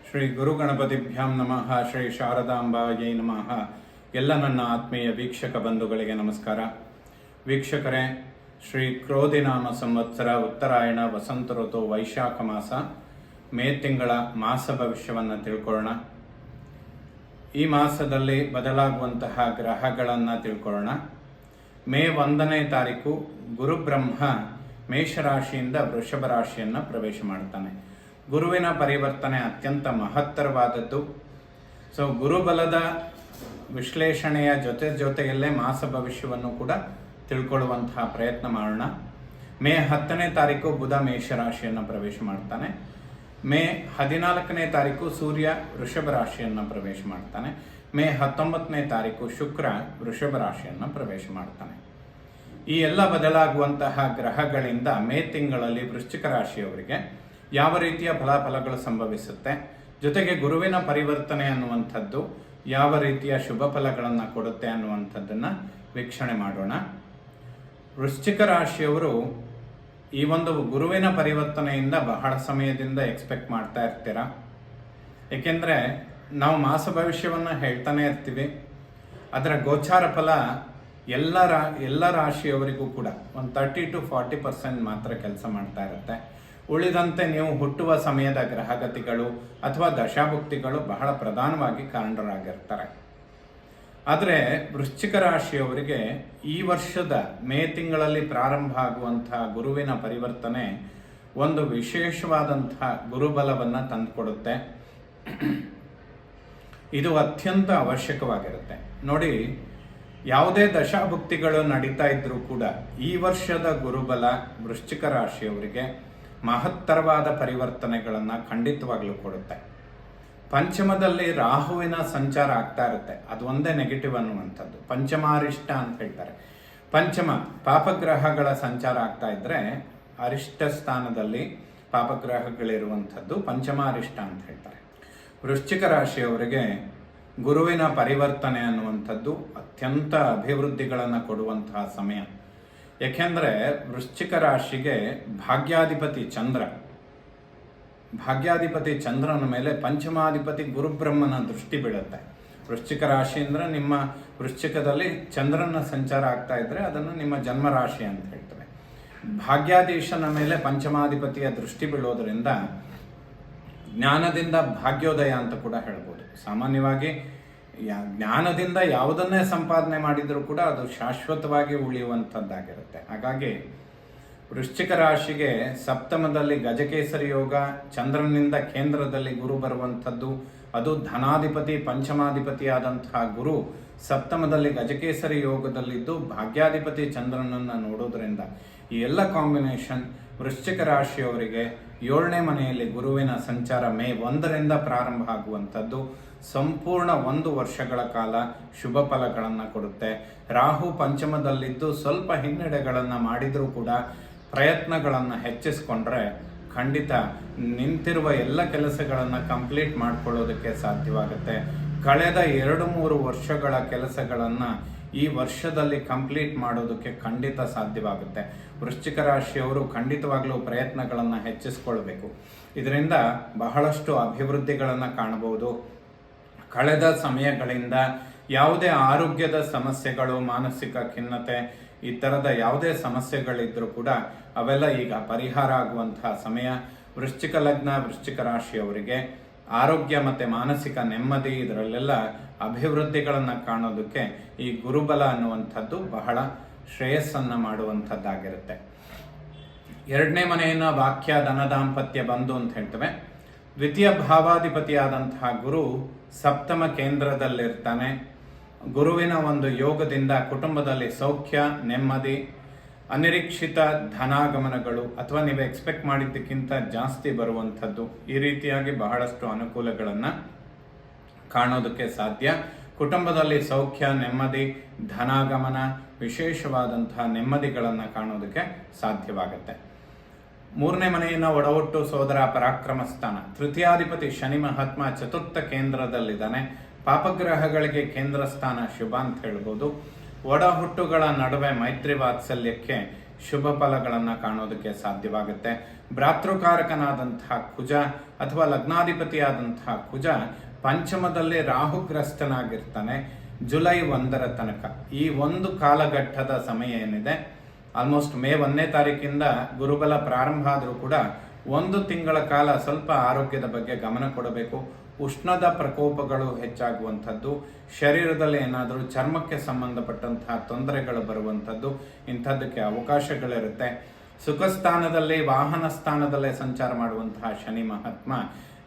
ಶ್ರೀ ಗುರು ಗಣಪತಿಭ್ಯಾಂ ನಮಃ. ಶ್ರೀ ಶಾರದಾಂಬಾಯೈ ನಮಃ. ಎಲ್ಲ ನನ್ನ ಆತ್ಮೀಯ ವೀಕ್ಷಕ ಬಂಧುಗಳಿಗೆ ನಮಸ್ಕಾರ. ವೀಕ್ಷಕರೇ, ಶ್ರೀ ಕ್ರೋಧಿನಾಮ ಸಂವತ್ಸರ, ಉತ್ತರಾಯಣ, ವಸಂತ ಋತು, ವೈಶಾಖ ಮಾಸ, ಮೇ ತಿಂಗಳ ಮಾಸ ಭವಿಷ್ಯವನ್ನು ತಿಳ್ಕೊಳ್ಳೋಣ. ಈ ಮಾಸದಲ್ಲಿ ಬದಲಾಗುವಂತಹ ಗ್ರಹಗಳನ್ನು ತಿಳ್ಕೊಳ್ಳೋಣ. ಮೇ 1ನೇ ತಾರೀಕು ಗುರುಬ್ರಹ್ಮ ಮೇಷರಾಶಿಯಿಂದ ವೃಷಭ ರಾಶಿಯನ್ನು ಪ್ರವೇಶ ಮಾಡ್ತಾನೆ. ಗುರುವಿನ ಪರಿವರ್ತನೆ ಅತ್ಯಂತ ಮಹತ್ತರವಾದದ್ದು. ಸೊ ಗುರುಬಲದ ವಿಶ್ಲೇಷಣೆಯ ಜೊತೆಯಲ್ಲೇ ಮಾಸ ಭವಿಷ್ಯವನ್ನು ಕೂಡ ತಿಳ್ಕೊಳ್ಳುವಂತಹ ಪ್ರಯತ್ನ ಮಾಡೋಣ. ಮೇ 10ನೇ ತಾರೀಕು ಬುಧ ಮೇಷರಾಶಿಯನ್ನು ಪ್ರವೇಶ ಮಾಡ್ತಾನೆ. ಮೇ 14ನೇ ತಾರೀಕು ಸೂರ್ಯ ವೃಷಭ ರಾಶಿಯನ್ನು ಪ್ರವೇಶ ಮಾಡ್ತಾನೆ. ಮೇ 19ನೇ ತಾರೀಕು ಶುಕ್ರ ವೃಷಭ ರಾಶಿಯನ್ನು ಪ್ರವೇಶ ಮಾಡ್ತಾನೆ. ಈ ಎಲ್ಲ ಬದಲಾಗುವಂತಹ ಗ್ರಹಗಳಿಂದ ಮೇ ತಿಂಗಳಲ್ಲಿ ವೃಶ್ಚಿಕ ರಾಶಿಯವರಿಗೆ ಯಾವ ರೀತಿಯ ಫಲಾಫಲಗಳು ಸಂಭವಿಸುತ್ತೆ, ಜೊತೆಗೆ ಗುರುವಿನ ಪರಿವರ್ತನೆ ಅನ್ನುವಂಥದ್ದು ಯಾವ ರೀತಿಯ ಶುಭ ಫಲಗಳನ್ನು ಕೊಡುತ್ತೆ ಅನ್ನುವಂಥದ್ದನ್ನು ವೀಕ್ಷಣೆ ಮಾಡೋಣ. ವೃಶ್ಚಿಕ ರಾಶಿಯವರು ಈ ಒಂದು ಗುರುವಿನ ಪರಿವರ್ತನೆಯಿಂದ ಬಹಳ ಸಮಯದಿಂದ ಎಕ್ಸ್ಪೆಕ್ಟ್ ಮಾಡ್ತಾ ಇರ್ತೀರ. ಏಕೆಂದರೆ ನಾವು ಮಾಸ ಭವಿಷ್ಯವನ್ನು ಹೇಳ್ತಾನೆ ಇರ್ತೀವಿ. ಅದರ ಗೋಚಾರ ಫಲ ಎಲ್ಲ ರಾಶಿಯವರಿಗೂ ಕೂಡ ಒಂದು 30 to 40% ಮಾತ್ರ ಕೆಲಸ ಮಾಡ್ತಾ ಇರುತ್ತೆ. ಉಳಿದಂತೆ ನೀವು ಹುಟ್ಟುವ ಸಮಯದ ಗ್ರಹಗತಿಗಳು ಅಥವಾ ದಶಾಭುಕ್ತಿಗಳು ಬಹಳ ಪ್ರಧಾನವಾಗಿ ಕಾರಣರಾಗಿರ್ತಾರೆ. ಆದರೆ ವೃಶ್ಚಿಕ ರಾಶಿಯವರಿಗೆ ಈ ವರ್ಷದ ಮೇ ತಿಂಗಳಲ್ಲಿ ಪ್ರಾರಂಭ ಆಗುವಂತಹ ಗುರುವಿನ ಪರಿವರ್ತನೆ ಒಂದು ವಿಶೇಷವಾದಂತಹ ಗುರುಬಲವನ್ನು ತಂದುಕೊಡುತ್ತೆ. ಇದು ಅತ್ಯಂತ ಅವಶ್ಯಕವಾಗಿರುತ್ತೆ. ನೋಡಿ, ಯಾವುದೇ ದಶಾಭುಕ್ತಿಗಳು ನಡೀತಾ ಇದ್ರೂ ಕೂಡ ಈ ವರ್ಷದ ಗುರುಬಲ ವೃಶ್ಚಿಕ ರಾಶಿಯವರಿಗೆ ಮಹತ್ತರವಾದ ಪರಿವರ್ತನೆಗಳನ್ನು ಖಂಡಿತವಾಗ್ಲೂ ಕೊಡುತ್ತೆ. ಪಂಚಮದಲ್ಲಿ ರಾಹುವಿನ ಸಂಚಾರ ಆಗ್ತಾ ಇರುತ್ತೆ. ಅದು ಒಂದೇ ನೆಗೆಟಿವ್ ಅನ್ನುವಂಥದ್ದು. ಪಂಚಮಾರಿಷ್ಟ ಅಂತ ಹೇಳ್ತಾರೆ. ಪಂಚಮ ಪಾಪಗ್ರಹಗಳ ಸಂಚಾರ ಆಗ್ತಾ ಇದ್ರೆ ಅರಿಷ್ಟ ಸ್ಥಾನದಲ್ಲಿ ಪಾಪಗ್ರಹಗಳಿರುವಂಥದ್ದು ಪಂಚಮಾರಿಷ್ಟ ಅಂತ ಹೇಳ್ತಾರೆ. ವೃಶ್ಚಿಕ ರಾಶಿಯವರಿಗೆ ಗುರುವಿನ ಪರಿವರ್ತನೆ ಅನ್ನುವಂಥದ್ದು ಅತ್ಯಂತ ಅಭಿವೃದ್ಧಿಗಳನ್ನು ಕೊಡುವಂತಹ ಸಮಯ. ಏಕೆಂದರೆ ವೃಶ್ಚಿಕ ರಾಶಿಗೆ ಭಾಗ್ಯಾಧಿಪತಿ ಚಂದ್ರನ ಮೇಲೆ ಪಂಚಮಾಧಿಪತಿ ಗುರುಬ್ರಹ್ಮನ ದೃಷ್ಟಿ ಬೀಳುತ್ತೆ. ವೃಶ್ಚಿಕ ರಾಶಿ ಅಂದರೆ ನಿಮ್ಮ ವೃಶ್ಚಿಕದಲ್ಲಿ ಚಂದ್ರನ ಸಂಚಾರ ಆಗ್ತಾ ಇದ್ರೆ ಅದನ್ನು ನಿಮ್ಮ ಜನ್ಮರಾಶಿ ಅಂತ ಹೇಳ್ತೇವೆ. ಭಾಗ್ಯಾಧೀಶನ ಮೇಲೆ ಪಂಚಮಾಧಿಪತಿಯ ದೃಷ್ಟಿ ಬೀಳೋದ್ರಿಂದ ಜ್ಞಾನದಿಂದ ಭಾಗ್ಯೋದಯ ಅಂತ ಕೂಡ ಹೇಳ್ಬೋದು. ಸಾಮಾನ್ಯವಾಗಿ ಜ್ಞಾನದಿಂದ ಯಾವುದನ್ನೇ ಸಂಪಾದನೆ ಮಾಡಿದರೂ ಕೂಡ ಅದು ಶಾಶ್ವತವಾಗಿ ಉಳಿಯುವಂಥದ್ದಾಗಿರುತ್ತೆ. ಹಾಗಾಗಿ ವೃಶ್ಚಿಕ ರಾಶಿಗೆ ಸಪ್ತಮದಲ್ಲಿ ಗಜಕೇಸರಿ ಯೋಗ, ಚಂದ್ರನಿಂದ ಕೇಂದ್ರದಲ್ಲಿ ಗುರು ಬರುವಂಥದ್ದು, ಅದು ಧನಾಧಿಪತಿ ಪಂಚಮಾಧಿಪತಿಯಾದಂತಹ ಗುರು ಸಪ್ತಮದಲ್ಲಿ ಗಜಕೇಸರಿ ಯೋಗದಲ್ಲಿದ್ದು ಭಾಗ್ಯಾಧಿಪತಿ ಚಂದ್ರನನ್ನು ನೋಡೋದ್ರಿಂದ ಈ ಎಲ್ಲ ಕಾಂಬಿನೇಷನ್ ವೃಶ್ಚಿಕ ರಾಶಿಯವರಿಗೆ 7ನೇ ಮನೆಯಲ್ಲಿ ಗುರುವಿನ ಸಂಚಾರ ಮೇ 1ರಿಂದ ಪ್ರಾರಂಭ ಆಗುವಂಥದ್ದು ಸಂಪೂರ್ಣ 1 ವರ್ಷಗಳ ಕಾಲ ಶುಭ ಫಲಗಳನ್ನು ಕೊಡುತ್ತೆ. ರಾಹು ಪಂಚಮದಲ್ಲಿದ್ದು ಸ್ವಲ್ಪ ಹಿನ್ನಡೆಗಳನ್ನು ಮಾಡಿದರೂ ಕೂಡ ಪ್ರಯತ್ನಗಳನ್ನು ಹೆಚ್ಚಿಸ್ಕೊಂಡ್ರೆ ಖಂಡಿತ ನಿಂತಿರುವ ಎಲ್ಲ ಕೆಲಸಗಳನ್ನು ಕಂಪ್ಲೀಟ್ ಮಾಡ್ಕೊಳ್ಳೋದಕ್ಕೆ ಸಾಧ್ಯವಾಗುತ್ತೆ. ಕಳೆದ 2-3 ವರ್ಷಗಳ ಕೆಲಸಗಳನ್ನು ಈ ವರ್ಷದಲ್ಲಿ ಕಂಪ್ಲೀಟ್ ಮಾಡೋದಕ್ಕೆ ಖಂಡಿತ ಸಾಧ್ಯವಾಗುತ್ತೆ. ವೃಶ್ಚಿಕ ರಾಶಿಯವರು ಖಂಡಿತವಾಗ್ಲೂ ಪ್ರಯತ್ನಗಳನ್ನು ಹೆಚ್ಚಿಸ್ಕೊಳ್ಬೇಕು. ಇದರಿಂದ ಬಹಳಷ್ಟು ಅಭಿವೃದ್ಧಿಗಳನ್ನು ಕಾಣಬಹುದು. ಕಳೆದ ಸಮಯಗಳಿಂದ ಯಾವುದೇ ಆರೋಗ್ಯದ ಸಮಸ್ಯೆಗಳು, ಮಾನಸಿಕ ಖಿನ್ನತೆ, ಈ ಥರದ ಯಾವುದೇ ಸಮಸ್ಯೆಗಳಿದ್ರೂ ಕೂಡ ಅವೆಲ್ಲ ಈಗ ಪರಿಹಾರ ಆಗುವಂತಹ ಸಮಯ. ವೃಶ್ಚಿಕ ಲಗ್ನ ವೃಶ್ಚಿಕ ರಾಶಿಯವರಿಗೆ ಆರೋಗ್ಯ ಮತ್ತು ಮಾನಸಿಕ ನೆಮ್ಮದಿ ಇದರಲ್ಲೆಲ್ಲ ಅಭಿವೃದ್ಧಿಗಳನ್ನು ಕಾಣೋದಕ್ಕೆ ಈ ಗುರುಬಲ ಅನ್ನುವಂಥದ್ದು ಬಹಳ ಶ್ರೇಯಸ್ಸನ್ನು ಮಾಡುವಂಥದ್ದಾಗಿರುತ್ತೆ. 2ನೇ ಮನೆಯನ್ನು ವಾಕ್ಯ ಧನ ದಾಂಪತ್ಯ ಬಂಧು ಅಂತ ಹೇಳ್ತೇವೆ. ದ್ವಿತೀಯ ಭಾವಾಧಿಪತಿಯಾದಂತಹ ಗುರು ಸಪ್ತಮ ಕೇಂದ್ರದಲ್ಲಿರ್ತಾನೆ. ಗುರುವಿನ ಒಂದು ಯೋಗದಿಂದ ಕುಟುಂಬದಲ್ಲಿ ಸೌಖ್ಯ, ನೆಮ್ಮದಿ, ಅನಿರೀಕ್ಷಿತ ಧನಾಗಮನಗಳು ಅಥವಾ ನೀವು ಎಕ್ಸ್ಪೆಕ್ಟ್ ಮಾಡಿದ್ದಕ್ಕಿಂತ ಜಾಸ್ತಿ ಬರುವಂಥದ್ದು, ಈ ರೀತಿಯಾಗಿ ಬಹಳಷ್ಟು ಅನುಕೂಲಗಳನ್ನು ಕಾಣೋದಕ್ಕೆ ಸಾಧ್ಯ. ಕುಟುಂಬದಲ್ಲಿ ಸೌಖ್ಯ, ನೆಮ್ಮದಿ, ಧನಾಗಮನ, ವಿಶೇಷವಾದಂತಹ ನೆಮ್ಮದಿಗಳನ್ನು ಕಾಣೋದಕ್ಕೆ ಸಾಧ್ಯವಾಗುತ್ತೆ. 3ನೇ ಮನೆಯನ್ನು ಒಡಹುಟ್ಟು ಸೋದರ ಪರಾಕ್ರಮ ಸ್ಥಾನ. ತೃತೀಯಾಧಿಪತಿ ಶನಿ ಮಹಾತ್ಮ 4ಥ ಕೇಂದ್ರದಲ್ಲಿದ್ದಾನೆ. ಪಾಪಗ್ರಹಗಳಿಗೆ ಕೇಂದ್ರ ಸ್ಥಾನ ಶುಭ ಅಂತ ಹೇಳ್ಬೋದು. ಒಡಹುಟ್ಟುಗಳ ನಡುವೆ ಮೈತ್ರಿ ವಾತ್ಸಲ್ಯಕ್ಕೆ ಶುಭ ಫಲಗಳನ್ನು ಕಾಣೋದಕ್ಕೆ ಸಾಧ್ಯವಾಗುತ್ತೆ. ಭ್ರಾತೃಕಾರಕನಾದಂತಹ ಕುಜ ಅಥವಾ ಲಗ್ನಾಧಿಪತಿಯಾದಂತಹ ಕುಜ ಪಂಚಮದಲ್ಲಿ ರಾಹುಗ್ರಸ್ತನಾಗಿರ್ತಾನೆ ಜುಲೈ 1ರ ತನಕ. ಈ ಒಂದು ಕಾಲಘಟ್ಟದ ಸಮಯ ಏನಿದೆ, ಆಲ್ಮೋಸ್ಟ್ ಮೇ 1ನೇ ತಾರೀಕಿಂದ ಗುರುಬಲ ಪ್ರಾರಂಭ ಆದರೂ ಕೂಡ 1 ತಿಂಗಳ ಕಾಲ ಸ್ವಲ್ಪ ಆರೋಗ್ಯದ ಬಗ್ಗೆ ಗಮನ ಕೊಡಬೇಕು. ಉಷ್ಣದ ಪ್ರಕೋಪಗಳು ಹೆಚ್ಚಾಗುವಂಥದ್ದು, ಶರೀರದಲ್ಲಿ ಏನಾದರೂ ಚರ್ಮಕ್ಕೆ ಸಂಬಂಧಪಟ್ಟಂತಹ ತೊಂದರೆಗಳು ಬರುವಂಥದ್ದು, ಇಂಥದ್ದಕ್ಕೆ ಅವಕಾಶಗಳಿರುತ್ತೆ. ಸುಖ ಸ್ಥಾನದಲ್ಲಿ, ವಾಹನ ಸ್ಥಾನದಲ್ಲೇ ಸಂಚಾರ ಮಾಡುವಂತಹ ಶನಿ ಮಹಾತ್ಮ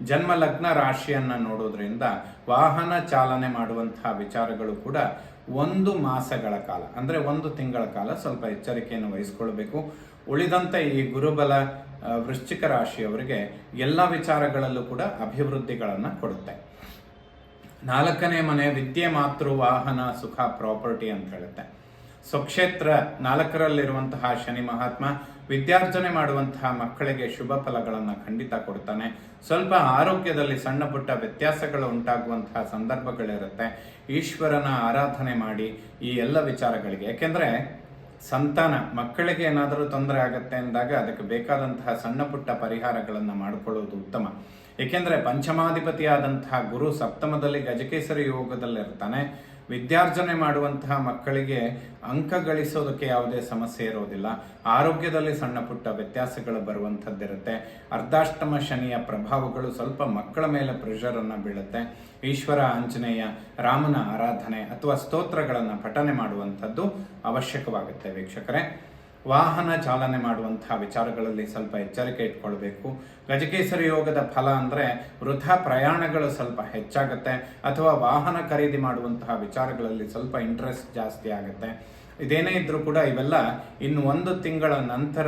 ಜನ್ಮ ಲಗ್ನ ರಾಶಿಯನ್ನು ನೋಡೋದ್ರಿಂದ ವಾಹನ ಚಾಲನೆ ಮಾಡುವಂತಹ ವಿಚಾರಗಳು ಕೂಡ 1 ಮಾಸಗಳ ಕಾಲ ಅಂದರೆ 1 ತಿಂಗಳ ಕಾಲ ಸ್ವಲ್ಪ ಎಚ್ಚರಿಕೆಯನ್ನು ವಹಿಸ್ಕೊಳ್ಬೇಕು. ಉಳಿದಂತೆ ಈ ಗುರುಬಲ ವೃಶ್ಚಿಕ ರಾಶಿಯವರಿಗೆ ಎಲ್ಲ ವಿಚಾರಗಳಲ್ಲೂ ಕೂಡ ಅಭಿವೃದ್ಧಿಗಳನ್ನು ಕೊಡುತ್ತೆ. 4ನೇ ಮನೆ ವಿದ್ಯೆ, ಮಾತೃ, ವಾಹನ, ಸುಖ, ಪ್ರಾಪರ್ಟಿ ಅಂತ ಹೇಳುತ್ತೆ. ಸ್ವಕ್ಷೇತ್ರ 4ರಲ್ಲಿರುವಂತಹ ಶನಿ ಮಹಾತ್ಮ ವಿದ್ಯಾರ್ಜನೆ ಮಾಡುವಂತಹ ಮಕ್ಕಳಿಗೆ ಶುಭ ಫಲಗಳನ್ನು ಖಂಡಿತ ಕೊಡ್ತಾನೆ. ಸ್ವಲ್ಪ ಆರೋಗ್ಯದಲ್ಲಿ ಸಣ್ಣ ಪುಟ್ಟ ವ್ಯತ್ಯಾಸಗಳು ಉಂಟಾಗುವಂತಹ ಸಂದರ್ಭಗಳಿರುತ್ತೆ. ಈಶ್ವರನ ಆರಾಧನೆ ಮಾಡಿ ಈ ಎಲ್ಲ ವಿಚಾರಗಳಿಗೆ, ಯಾಕೆಂದ್ರೆ ಸಂತಾನ ಮಕ್ಕಳಿಗೆ ಏನಾದರೂ ತೊಂದರೆ ಆಗತ್ತೆ ಅಂದಾಗ ಅದಕ್ಕೆ ಬೇಕಾದಂತಹ ಸಣ್ಣ ಪುಟ್ಟ ಪರಿಹಾರಗಳನ್ನು ಮಾಡಿಕೊಳ್ಳುವುದು ಉತ್ತಮ. ಏಕೆಂದರೆ ಪಂಚಮಾಧಿಪತಿಯಾದಂತಹ ಗುರು ಸಪ್ತಮದಲ್ಲಿ ಗಜಕೇಸರಿ ಯೋಗದಲ್ಲಿರ್ತಾನೆ. ವಿದ್ಯಾರ್ಜನೆ ಮಾಡುವಂತಹ ಮಕ್ಕಳಿಗೆ ಅಂಕ ಗಳಿಸೋದಕ್ಕೆ ಯಾವುದೇ ಸಮಸ್ಯೆ ಇರೋದಿಲ್ಲ. ಆರೋಗ್ಯದಲ್ಲಿ ಸಣ್ಣ ಪುಟ್ಟ ವ್ಯತ್ಯಾಸಗಳು ಬರುವಂಥದ್ದಿರುತ್ತೆ. ಅರ್ಧಾಷ್ಟಮ ಶನಿಯ ಪ್ರಭಾವಗಳು ಸ್ವಲ್ಪ ಮಕ್ಕಳ ಮೇಲೆ ಪ್ರೆಷರನ್ನು ಬೀಳುತ್ತೆ. ಈಶ್ವರ, ಆಂಜನೇಯ, ರಾಮನ ಆರಾಧನೆ ಅಥವಾ ಸ್ತೋತ್ರಗಳನ್ನು ಪಠನೆ ಮಾಡುವಂಥದ್ದು ಅವಶ್ಯಕವಾಗುತ್ತೆ ವೀಕ್ಷಕರೇ. ವಾಹನ ಚಾಲನೆ ಮಾಡುವಂತಹ ವಿಚಾರಗಳಲ್ಲಿ ಸ್ವಲ್ಪ ಎಚ್ಚರಿಕೆ ಇಟ್ಕೊಳ್ಬೇಕು. ಗಜಕೇಸರಿ ಯೋಗದ ಫಲ ಅಂದರೆ ವೃಥಾ ಪ್ರಯಾಣಗಳು ಸ್ವಲ್ಪ ಹೆಚ್ಚಾಗುತ್ತೆ ಅಥವಾ ವಾಹನ ಖರೀದಿ ಮಾಡುವಂತಹ ವಿಚಾರಗಳಲ್ಲಿ ಸ್ವಲ್ಪ ಇಂಟ್ರೆಸ್ಟ್ ಜಾಸ್ತಿ ಆಗುತ್ತೆ. ಇದೇನೇ ಇದ್ರೂ ಕೂಡ ಇವೆಲ್ಲ ಇನ್ನು 1 ತಿಂಗಳ ನಂತರ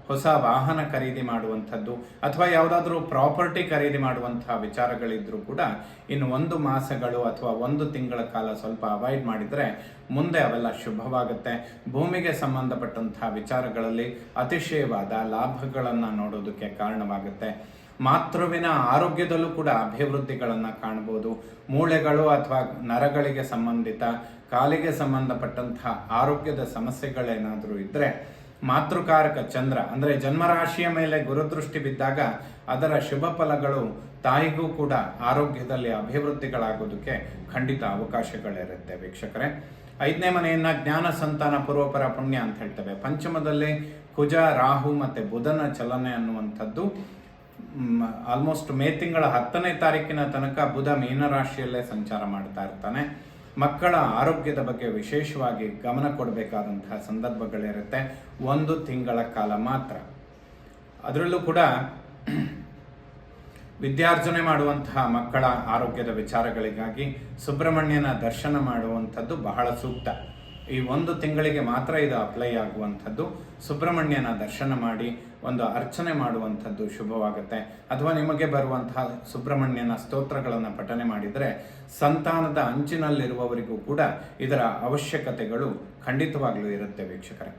ಹೊಸ ವಾಹನ ಖರೀದಿ ಮಾಡುವಂಥದ್ದು ಅಥವಾ ಯಾವುದಾದ್ರೂ ಪ್ರಾಪರ್ಟಿ ಖರೀದಿ ಮಾಡುವಂತಹ ವಿಚಾರಗಳಿದ್ರೂ ಕೂಡ ಇನ್ನು 1 ಮಾಸಗಳು ಅಥವಾ 1 ತಿಂಗಳ ಕಾಲ ಸ್ವಲ್ಪ ಅವಾಯ್ಡ್ ಮಾಡಿದರೆ ಮುಂದೆ ಅವೆಲ್ಲ ಶುಭವಾಗುತ್ತೆ. ಭೂಮಿಗೆ ಸಂಬಂಧಪಟ್ಟಂತಹ ವಿಚಾರಗಳಲ್ಲಿ ಅತಿಶಯವಾದ ಲಾಭಗಳನ್ನು ನೋಡೋದಕ್ಕೆ ಕಾರಣವಾಗುತ್ತೆ. ಮಾತೃವಿನ ಆರೋಗ್ಯದಲ್ಲೂ ಕೂಡ ಅಭಿವೃದ್ಧಿಗಳನ್ನು ಕಾಣಬಹುದು. ಮೂಳೆಗಳು ಅಥವಾ ನರಗಳಿಗೆ ಸಂಬಂಧಿತ, ಕಾಲಿಗೆ ಸಂಬಂಧಪಟ್ಟಂತಹ ಆರೋಗ್ಯದ ಸಮಸ್ಯೆಗಳೇನಾದರೂ ಇದ್ದರೆ ಮಾತೃಕಾರಕ ಚಂದ್ರ ಅಂದರೆ ಜನ್ಮರಾಶಿಯ ಮೇಲೆ ಗುರುದೃಷ್ಟಿ ಬಿದ್ದಾಗ ಅದರ ಶುಭ ಫಲಗಳು ತಾಯಿಗೂ ಕೂಡ ಆರೋಗ್ಯದಲ್ಲಿ ಅಭಿವೃದ್ಧಿಗಳಾಗೋದಕ್ಕೆ ಖಂಡಿತ ಅವಕಾಶಗಳಿರುತ್ತೆ ವೀಕ್ಷಕರೇ. 5ನೇ ಮನೆಯನ್ನ ಜ್ಞಾನ, ಸಂತಾನ, ಪೂರ್ವಪರ ಪುಣ್ಯ ಅಂತ ಹೇಳ್ತೇವೆ. ಪಂಚಮದಲ್ಲಿ ಕುಜ, ರಾಹು ಮತ್ತು ಬುಧನ ಚಲನೆ ಅನ್ನುವಂಥದ್ದು ಆಲ್ಮೋಸ್ಟ್ ಮೇ ತಿಂಗಳ 10ನೇ ತಾರೀಕಿನ ತನಕ ಬುಧ ಮೀನರಾಶಿಯಲ್ಲೇ ಸಂಚಾರ ಮಾಡ್ತಾ ಇರ್ತಾನೆ. ಮಕ್ಕಳ ಆರೋಗ್ಯದ ಬಗ್ಗೆ ವಿಶೇಷವಾಗಿ ಗಮನ ಕೊಡಬೇಕಾದಂತಹ ಸಂದರ್ಭಗಳಿರುತ್ತೆ. 1 ತಿಂಗಳ ಕಾಲ ಮಾತ್ರ. ಅದರಲ್ಲೂ ಕೂಡ ವಿದ್ಯಾರ್ಜನೆ ಮಾಡುವಂತಹ ಮಕ್ಕಳ ಆರೋಗ್ಯದ ವಿಚಾರಗಳಿಗಾಗಿ ಸುಬ್ರಹ್ಮಣ್ಯನ ದರ್ಶನ ಮಾಡುವಂಥದ್ದು ಬಹಳ ಸೂಕ್ತ. ಈ 1 ತಿಂಗಳಿಗೆ ಮಾತ್ರ ಇದು ಅಪ್ಲೈ ಆಗುವಂಥದ್ದು. ಸುಬ್ರಹ್ಮಣ್ಯನ ದರ್ಶನ ಮಾಡಿ ಒಂದು ಅರ್ಚನೆ ಮಾಡುವಂಥದ್ದು ಶುಭವಾಗುತ್ತೆ. ಅಥವಾ ನಿಮಗೆ ಬರುವಂತಹ ಸುಬ್ರಹ್ಮಣ್ಯನ ಸ್ತೋತ್ರಗಳನ್ನು ಪಠನೆ ಮಾಡಿದರೆ ಸಂತಾನದ ಅಂಚಿನಲ್ಲಿರುವವರಿಗೂ ಕೂಡ ಇದರ ಅವಶ್ಯಕತೆಗಳು ಖಂಡಿತವಾಗ್ಲೂ ಇರುತ್ತೆ ವೀಕ್ಷಕರೇ.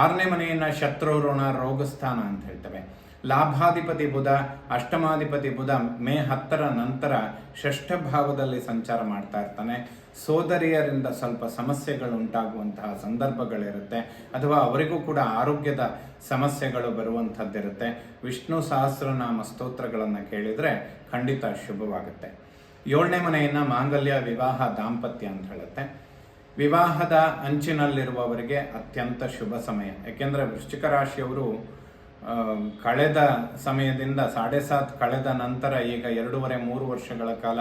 6ನೇ ಮನೆಯನ್ನ ಶತ್ರು, ಋಣ, ರೋಗಸ್ಥಾನ ಅಂತ ಹೇಳ್ತೇವೆ. ಲಾಭಾಧಿಪತಿ ಬುಧ, ಅಷ್ಟಮಾಧಿಪತಿ ಬುಧ ಮೇ 10ರ ನಂತರ 6ಠ ಭಾವದಲ್ಲಿ ಸಂಚಾರ ಮಾಡ್ತಾ ಇರ್ತಾನೆ. ಸೋದರಿಯರಿಂದ ಸ್ವಲ್ಪ ಸಮಸ್ಯೆಗಳು ಉಂಟಾಗುವಂತಹ ಸಂದರ್ಭಗಳಿರುತ್ತೆ ಅಥವಾ ಅವರಿಗೂ ಕೂಡ ಆರೋಗ್ಯದ ಸಮಸ್ಯೆಗಳು ಬರುವಂಥದ್ದಿರುತ್ತೆ. ವಿಷ್ಣು ಸಹಸ್ರನಾಮ ಸ್ತೋತ್ರಗಳನ್ನು ಕೇಳಿದರೆ ಖಂಡಿತ ಶುಭವಾಗುತ್ತೆ. 7ನೇ ಮನೆಯನ್ನ ಮಾಂಗಲ್ಯ, ವಿವಾಹ, ದಾಂಪತ್ಯ ಅಂತ ಹೇಳುತ್ತೆ. ವಿವಾಹದ ಅಂಚಿನಲ್ಲಿರುವವರಿಗೆ ಅತ್ಯಂತ ಶುಭ ಸಮಯ. ಯಾಕೆಂದರೆ ವೃಶ್ಚಿಕ ರಾಶಿಯವರು ಕಳೆದ ಸಮಯದಿಂದ 7.5 ಕಳೆದ ನಂತರ ಈಗ 2.5-3 ವರ್ಷಗಳ ಕಾಲ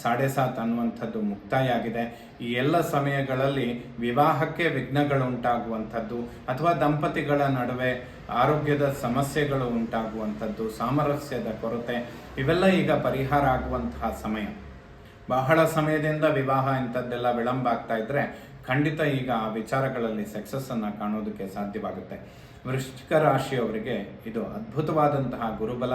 7.5 ಅನ್ನುವಂಥದ್ದು ಮುಕ್ತಾಯ ಆಗಿದೆ. ಈ ಎಲ್ಲ ಸಮಯಗಳಲ್ಲಿ ವಿವಾಹಕ್ಕೆ ವಿಘ್ನಗಳು ಉಂಟಾಗುವಂಥದ್ದು ಅಥವಾ ದಂಪತಿಗಳ ನಡುವೆ ಆರೋಗ್ಯದ ಸಮಸ್ಯೆಗಳು ಉಂಟಾಗುವಂಥದ್ದು, ಸಾಮರಸ್ಯದ ಕೊರತೆ, ಇವೆಲ್ಲ ಈಗ ಪರಿಹಾರ ಆಗುವಂತಹ ಸಮಯ. ಬಹಳ ಸಮಯದಿಂದ ವಿವಾಹ ಇಂಥದ್ದೆಲ್ಲ ವಿಳಂಬ ಆಗ್ತಾ ಇದ್ರೆ ಖಂಡಿತ ಈಗ ಆ ವಿಚಾರಗಳಲ್ಲಿ ಸಕ್ಸಸ್ ಅನ್ನು ಕಾಣೋದಕ್ಕೆ ಸಾಧ್ಯವಾಗುತ್ತೆ. ವೃಶ್ಚಿಕ ರಾಶಿಯವರಿಗೆ ಇದು ಅದ್ಭುತವಾದಂತಹ ಗುರುಬಲ.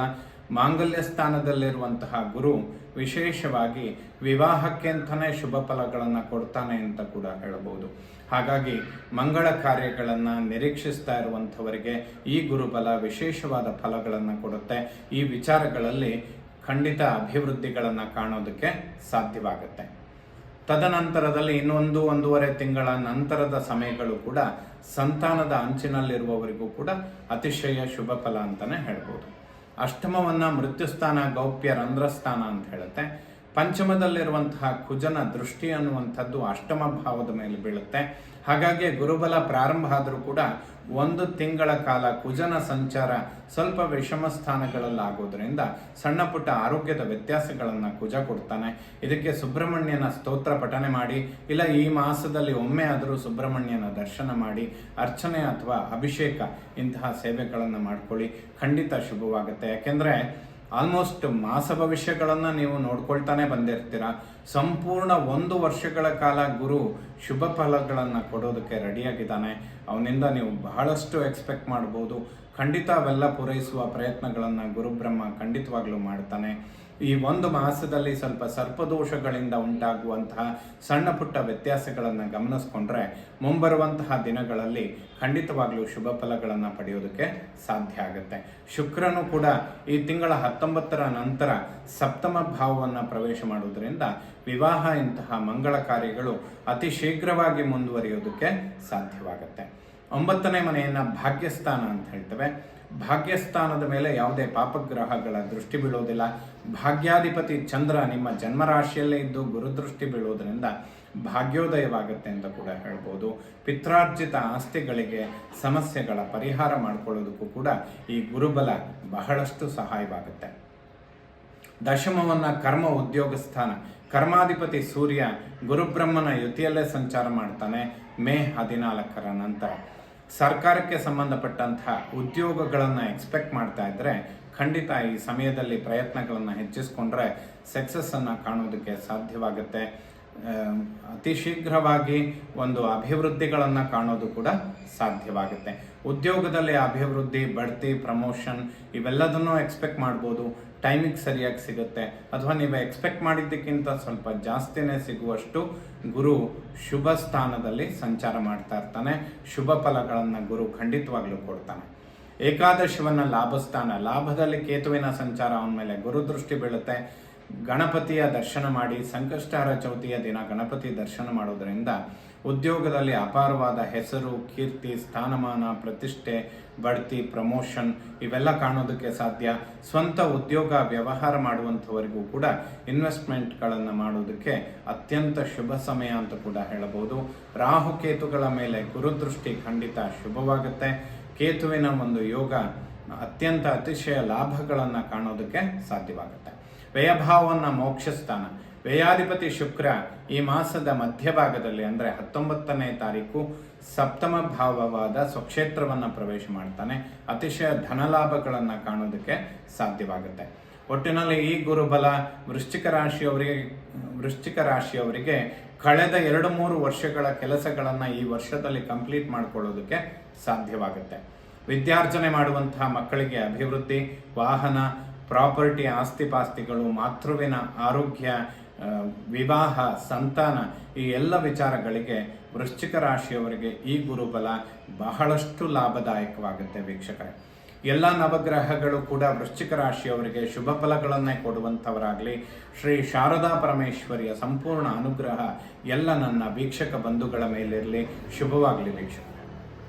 ಮಾಂಗಲ್ಯ ಸ್ಥಾನದಲ್ಲಿರುವಂತಹ ಗುರು ವಿಶೇಷವಾಗಿ ವಿವಾಹಕ್ಕೆ ಅಂತಾನೆ ಶುಭ ಫಲಗಳನ್ನು ಕೊಡ್ತಾನೆ ಅಂತ ಕೂಡ ಹೇಳಬಹುದು. ಹಾಗಾಗಿ ಮಂಗಳ ಕಾರ್ಯಗಳನ್ನು ನಿರೀಕ್ಷಿಸ್ತಾ ಇರುವಂಥವರಿಗೆ ಈ ಗುರುಬಲ ವಿಶೇಷವಾದ ಫಲಗಳನ್ನು ಕೊಡುತ್ತೆ. ಈ ವಿಚಾರಗಳಲ್ಲಿ ಖಂಡಿತ ಅಭಿವೃದ್ಧಿಗಳನ್ನು ಕಾಣೋದಕ್ಕೆ ಸಾಧ್ಯವಾಗುತ್ತೆ. ತದನಂತರದಲ್ಲಿ ಇನ್ನೊಂದು 1.5 ತಿಂಗಳ ನಂತರದ ಸಮಯಗಳು ಕೂಡ ಸಂತಾನದ ಅಂಚಿನಲ್ಲಿರುವವರಿಗೂ ಕೂಡ ಅತಿಶಯ ಶುಭ ಫಲ ಅಂತಾನೆ ಹೇಳ್ಬೋದು. ಅಷ್ಟಮವನ್ನ ಮೃತ್ಯುಸ್ಥಾನ, ಗೌಪ್ಯ, ರಂಧ್ರಸ್ಥಾನ ಅಂತ ಹೇಳುತ್ತೆ. ಪಂಚಮದಲ್ಲಿರುವಂತಹ ಕುಜನ ದೃಷ್ಟಿ ಅನ್ನುವಂಥದ್ದು ಅಷ್ಟಮ ಭಾವದ ಮೇಲೆ ಬೀಳುತ್ತೆ. ಹಾಗಾಗಿ ಗುರುಬಲ ಪ್ರಾರಂಭ ಆದರೂ ಕೂಡ 1 ತಿಂಗಳ ಕಾಲ ಕುಜನ ಸಂಚಾರ ಸ್ವಲ್ಪ ವಿಷಮ ಸ್ಥಾನಗಳಲ್ಲಾಗೋದ್ರಿಂದ ಸಣ್ಣ ಪುಟ್ಟ ಆರೋಗ್ಯದ ವ್ಯತ್ಯಾಸಗಳನ್ನು ಕುಜ ಕೊಡ್ತಾನೆ. ಇದಕ್ಕೆ ಸುಬ್ರಹ್ಮಣ್ಯನ ಸ್ತೋತ್ರ ಪಠನೆ ಮಾಡಿ, ಇಲ್ಲ ಈ ಮಾಸದಲ್ಲಿ ಒಮ್ಮೆ ಆದರೂ ಸುಬ್ರಹ್ಮಣ್ಯನ ದರ್ಶನ ಮಾಡಿ ಅರ್ಚನೆ ಅಥವಾ ಅಭಿಷೇಕ ಇಂತಹ ಸೇವೆಗಳನ್ನು ಮಾಡ್ಕೊಳ್ಳಿ, ಖಂಡಿತ ಶುಭವಾಗುತ್ತೆ. ಯಾಕೆಂದರೆ ಆಲ್ಮೋಸ್ಟ್ ಮಾಸ ಭವಿಷ್ಯಗಳನ್ನು ನೀವು ನೋಡ್ಕೊಳ್ತಾನೆ ಬಂದಿರ್ತೀರ. ಸಂಪೂರ್ಣ 1 ವರ್ಷಗಳ ಕಾಲ ಗುರು ಶುಭ ಫಲಗಳನ್ನು ಕೊಡೋದಕ್ಕೆ ರೆಡಿಯಾಗಿದ್ದಾನೆ. ಅವನಿಂದ ನೀವು ಬಹಳಷ್ಟು ಎಕ್ಸ್ಪೆಕ್ಟ್ ಮಾಡ್ಬೋದು. ಖಂಡಿತ ಅವೆಲ್ಲ ಪೂರೈಸುವ ಪ್ರಯತ್ನಗಳನ್ನು ಗುರುಬ್ರಹ್ಮ ಖಂಡಿತವಾಗ್ಲೂ ಮಾಡ್ತಾನೆ. ಈ 1 ಮಾಸದಲ್ಲಿ ಸ್ವಲ್ಪ ಸರ್ಪದೋಷಗಳಿಂದ ಉಂಟಾಗುವಂತಹ ಸಣ್ಣ ಪುಟ್ಟ ವ್ಯತ್ಯಾಸಗಳನ್ನು ಗಮನಿಸ್ಕೊಂಡ್ರೆ ಮುಂಬರುವಂತಹ ದಿನಗಳಲ್ಲಿ ಖಂಡಿತವಾಗ್ಲೂ ಶುಭ ಫಲಗಳನ್ನು ಪಡೆಯೋದಕ್ಕೆ ಸಾಧ್ಯ ಆಗುತ್ತೆ. ಶುಕ್ರನು ಕೂಡ ಈ ತಿಂಗಳ 19ರ ನಂತರ ಸಪ್ತಮ ಭಾವವನ್ನು ಪ್ರವೇಶ ಮಾಡುವುದರಿಂದ ವಿವಾಹ ಇಂತಹ ಮಂಗಳ ಕಾರ್ಯಗಳು ಅತಿ ಶೀಘ್ರವಾಗಿ ಮುಂದುವರಿಯೋದಕ್ಕೆ ಸಾಧ್ಯವಾಗುತ್ತೆ. 9ನೇ ಮನೆಯನ್ನು ಭಾಗ್ಯಸ್ಥಾನ ಅಂತ ಹೇಳ್ತೇವೆ. ಭಾಗ್ಯಸ್ಥಾನದ ಮೇಲೆ ಯಾವುದೇ ಪಾಪಗ್ರಹಗಳ ದೃಷ್ಟಿ ಬೀಳೋದಿಲ್ಲ. ಭಾಗ್ಯಾಧಿಪತಿ ಚಂದ್ರ ನಿಮ್ಮ ಜನ್ಮರಾಶಿಯಲ್ಲೇ ಇದ್ದು ಗುರುದೃಷ್ಟಿ ಬೀಳೋದ್ರಿಂದ ಭಾಗ್ಯೋದಯವಾಗುತ್ತೆ ಅಂತ ಕೂಡ ಹೇಳ್ಬೋದು. ಪಿತ್ರಾರ್ಜಿತ ಆಸ್ತಿಗಳಿಗೆ ಸಮಸ್ಯೆಗಳ ಪರಿಹಾರ ಮಾಡಿಕೊಳ್ಳೋದಕ್ಕೂ ಕೂಡ ಈ ಗುರುಬಲ ಬಹಳಷ್ಟು ಸಹಾಯವಾಗುತ್ತೆ. ದಶಮವನ್ನು ಕರ್ಮ ಉದ್ಯೋಗ ಸ್ಥಾನ, ಕರ್ಮಾಧಿಪತಿ ಸೂರ್ಯ ಗುರುಬ್ರಹ್ಮನ ಯುತಿಯಲ್ಲೇ ಸಂಚಾರ ಮಾಡ್ತಾನೆ ಮೇ 14ರ ನಂತರ. ಸರ್ಕಾರಕ್ಕೆ ಸಂಬಂಧಪಟ್ಟಂತಹ ಉದ್ಯೋಗಗಳನ್ನು ಎಕ್ಸ್ಪೆಕ್ಟ್ ಮಾಡ್ತಾ ಇದ್ದರೆ ಖಂಡಿತ ಈ ಸಮಯದಲ್ಲಿ ಪ್ರಯತ್ನಗಳನ್ನು ಹೆಚ್ಚಿಸ್ಕೊಂಡ್ರೆ ಸಕ್ಸಸ್ಸನ್ನು ಕಾಣೋದಕ್ಕೆ ಸಾಧ್ಯವಾಗುತ್ತೆ. ಅತಿ ಶೀಘ್ರವಾಗಿ ಒಂದು ಅಭಿವೃದ್ಧಿಗಳನ್ನು ಕಾಣೋದು ಕೂಡ ಸಾಧ್ಯವಾಗುತ್ತೆ. ಉದ್ಯೋಗದಲ್ಲಿ ಅಭಿವೃದ್ಧಿ, ಬಡ್ತಿ, ಪ್ರಮೋಷನ್ ಇವೆಲ್ಲದನ್ನೂ ಎಕ್ಸ್ಪೆಕ್ಟ್ ಮಾಡ್ಬೋದು. ಟೈಮಿಗೆ ಸರಿಯಾಗಿ ಸಿಗುತ್ತೆ, ಅಥವಾ ನೀವು ಎಕ್ಸ್ಪೆಕ್ಟ್ ಮಾಡಿದ್ದಕ್ಕಿಂತ ಸ್ವಲ್ಪ ಜಾಸ್ತಿನೇ ಸಿಗುವಷ್ಟು ಗುರು ಶುಭ ಸ್ಥಾನದಲ್ಲಿ ಸಂಚಾರ ಮಾಡ್ತಾ ಇರ್ತಾನೆ. ಶುಭ ಫಲಗಳನ್ನು ಗುರು ಖಂಡಿತವಾಗ್ಲೂ ಕೊಡ್ತಾನೆ. ಏಕಾದಶಿವನ್ನ ಲಾಭಸ್ಥಾನ, ಲಾಭದಲ್ಲಿ ಕೇತುವಿನ ಸಂಚಾರ ಅವನ ಮೇಲೆ ಗುರು ದೃಷ್ಟಿ ಬೀಳುತ್ತೆ. ಗಣಪತಿಯ ದರ್ಶನ ಮಾಡಿ, ಸಂಕಷ್ಟಹರ ಚೌತಿಯ ದಿನ ಗಣಪತಿ ದರ್ಶನ ಮಾಡೋದ್ರಿಂದ ಉದ್ಯೋಗದಲ್ಲಿ ಅಪಾರವಾದ ಹೆಸರು, ಕೀರ್ತಿ, ಸ್ಥಾನಮಾನ, ಪ್ರತಿಷ್ಠೆ, ಬಡ್ತಿ, ಪ್ರಮೋಷನ್ ಇವೆಲ್ಲ ಕಾಣೋದಕ್ಕೆ ಸಾಧ್ಯ. ಸ್ವಂತ ಉದ್ಯೋಗ ವ್ಯವಹಾರ ಮಾಡುವಂಥವರಿಗೂ ಕೂಡ ಇನ್ವೆಸ್ಟ್ಮೆಂಟ್ಗಳನ್ನು ಮಾಡೋದಕ್ಕೆ ಅತ್ಯಂತ ಶುಭ ಸಮಯ ಅಂತ ಕೂಡ ಹೇಳಬಹುದು. ರಾಹುಕೇತುಗಳ ಮೇಲೆ ಗುರುದೃಷ್ಟಿ ಖಂಡಿತ ಶುಭವಾಗುತ್ತೆ. ಕೇತುವಿನ ಒಂದು ಯೋಗ ಅತ್ಯಂತ ಅತಿಶಯ ಲಾಭಗಳನ್ನು ಕಾಣೋದಕ್ಕೆ ಸಾಧ್ಯವಾಗುತ್ತೆ. ವ್ಯಯಭಾವವನ್ನು ಮೋಕ್ಷ ಸ್ಥಾನ, ವ್ಯಯಾಧಿಪತಿ ಶುಕ್ರ ಈ ಮಾಸದ ಮಧ್ಯಭಾಗದಲ್ಲಿ ಅಂದರೆ 19ನೇ ತಾರೀಕು ಸಪ್ತಮ ಭಾವವಾದ ಸ್ವಕ್ಷೇತ್ರವನ್ನು ಪ್ರವೇಶ ಮಾಡ್ತಾನೆ. ಅತಿಶಯ ಧನಲಾಭಗಳನ್ನು ಕಾಣೋದಕ್ಕೆ ಸಾಧ್ಯವಾಗುತ್ತೆ. ಒಟ್ಟಿನಲ್ಲಿ ಈ ಗುರುಬಲ ವೃಶ್ಚಿಕ ರಾಶಿಯವರಿಗೆ ಕಳೆದ 2-3 ವರ್ಷಗಳ ಕೆಲಸಗಳನ್ನು ಈ ವರ್ಷದಲ್ಲಿ ಕಂಪ್ಲೀಟ್ ಮಾಡ್ಕೊಳ್ಳೋದಕ್ಕೆ ಸಾಧ್ಯವಾಗುತ್ತೆ. ವಿದ್ಯಾರ್ಜನೆ ಮಾಡುವಂತಹ ಮಕ್ಕಳಿಗೆ ಅಭಿವೃದ್ಧಿ, ವಾಹನ, ಪ್ರಾಪರ್ಟಿ, ಆಸ್ತಿಪಾಸ್ತಿಗಳು, ಮಾತೃವಿನ ಆರೋಗ್ಯ, ವಿವಾಹ, ಸಂತಾನ ಈ ಎಲ್ಲ ವಿಚಾರಗಳಿಗೆ ವೃಶ್ಚಿಕ ರಾಶಿಯವರಿಗೆ ಈ ಗುರುಬಲ ಬಹಳಷ್ಟು ಲಾಭದಾಯಕವಾಗುತ್ತೆ. ವೀಕ್ಷಕರೇ, ಎಲ್ಲ ನವಗ್ರಹಗಳು ಕೂಡ ವೃಶ್ಚಿಕ ರಾಶಿಯವರಿಗೆ ಶುಭ ಫಲಗಳನ್ನೇ ಕೊಡುವಂಥವರಾಗಲಿ. ಶ್ರೀ ಶಾರದಾ ಪರಮೇಶ್ವರಿಯ ಸಂಪೂರ್ಣ ಅನುಗ್ರಹ ಎಲ್ಲ ನನ್ನ ವೀಕ್ಷಕ ಬಂಧುಗಳ ಮೇಲಿರಲಿ. ಶುಭವಾಗಲಿ ವೀಕ್ಷಕ.